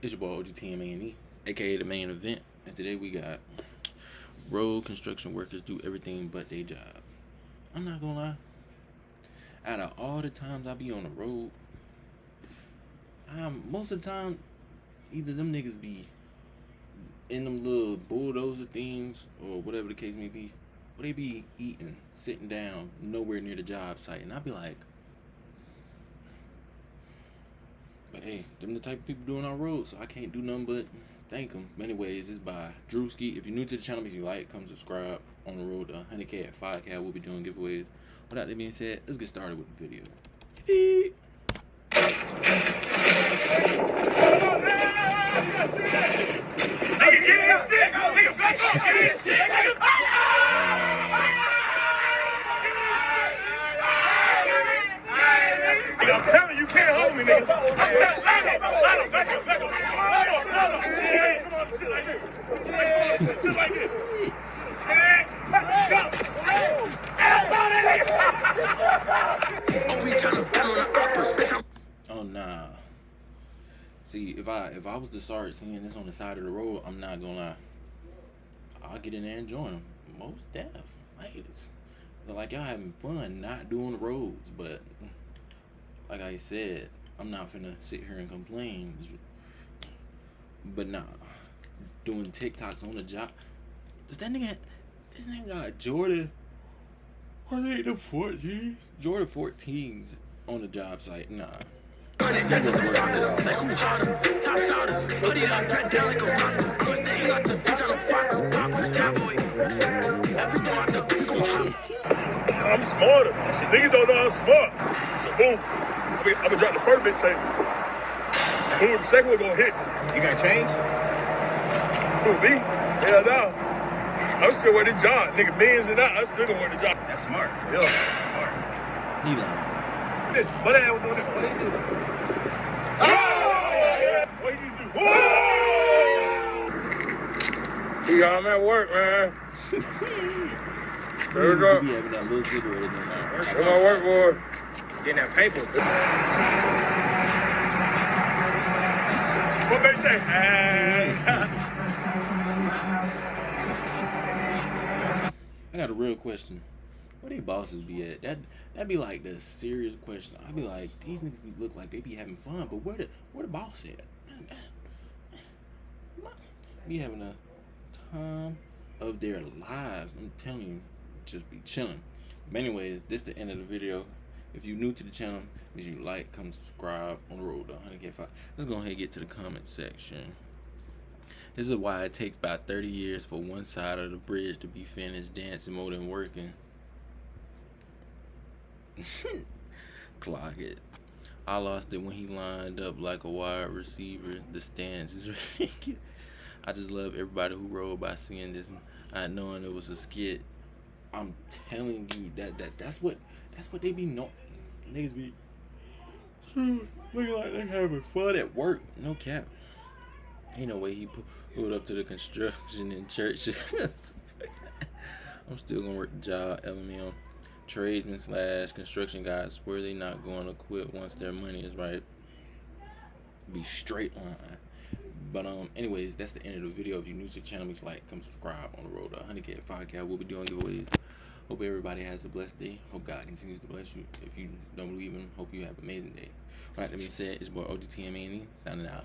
It's your boy Ogtmane, aka the main event, and today we got road construction workers do everything but their job. I'm not gonna lie. Out of all the times I be on the road, most of the time either them niggas be in them little bulldozer things or whatever the case may be, or they be eating, sitting down, nowhere near the job site, and I be like, but hey, them the type of people doing our road, so I can't do nothing but thank them. Anyways, it's by Drewski. If you're new to the channel, make sure you like, come subscribe. On the road to 100K at 5K, we'll be doing giveaways. Without that being said, let's get started with the video. I'm telling you, can't hold me, nigga. I'm telling you, back up. Come on, shit like this. Shit like this. Oh nah. See, if I was to start seeing this on the side of the road, I'm not gonna lie, I'll get in there and join them. Most deaf. They're like, y'all having fun not doing the roads, but like I said, I'm not finna sit here and complain. But nah, doing TikToks on the job. This nigga got Jordan 14. Jordan 14s on the job site. Nah. I'm smarter. Niggas don't know I'm smart. So boom. I'm gonna drop the first bitch saying, boom, the second one gonna hit. You got change? Who, me? Hell no. I'm still working the job. Nigga, millions and that, I'm still gonna work the job. That's smart. Yeah. Smart. He lying. What the hell was doing this? What he do? What he do? Yeah, I'm at work, man. There we go. Be having that little cigarette in there. That's my work, boy. Getting that paper. What they say? I got a real question. Where they bosses be at? That'd be like the serious question. I'd be like, these niggas look like they be having fun, but where the boss at? Be having a time of their lives. I'm telling you, just be chilling. But anyways, this is the end of the video. If you're new to the channel, make sure you like, come subscribe on the road to 100K 5. Let's go ahead and get to the comment section. This is why it takes about 30 years for one side of the bridge to be finished dancing more than working. Clock it. I lost it when he lined up like a wide receiver. The stance is ridiculous. I just love everybody who rode by seeing this, not knowing it was a skit. I'm telling you that's what they be know. Niggas be looking like they having fun at work. No cap. Ain't no way he pulled up to the construction in church. I'm still gonna work the job. LML. Tradesmen / construction guys swear they not going to quit once their money is right. Be straight line. But anyways, that's the end of the video. If you're new to the channel, please like, come subscribe. On the road to 100K at 5K, we'll be doing giveaways. Hope everybody has a blessed day. Hope God continues to bless you. If you don't believe in him, hope you have an amazing day. All right, that being said, it's your boy Ogtmane signing out.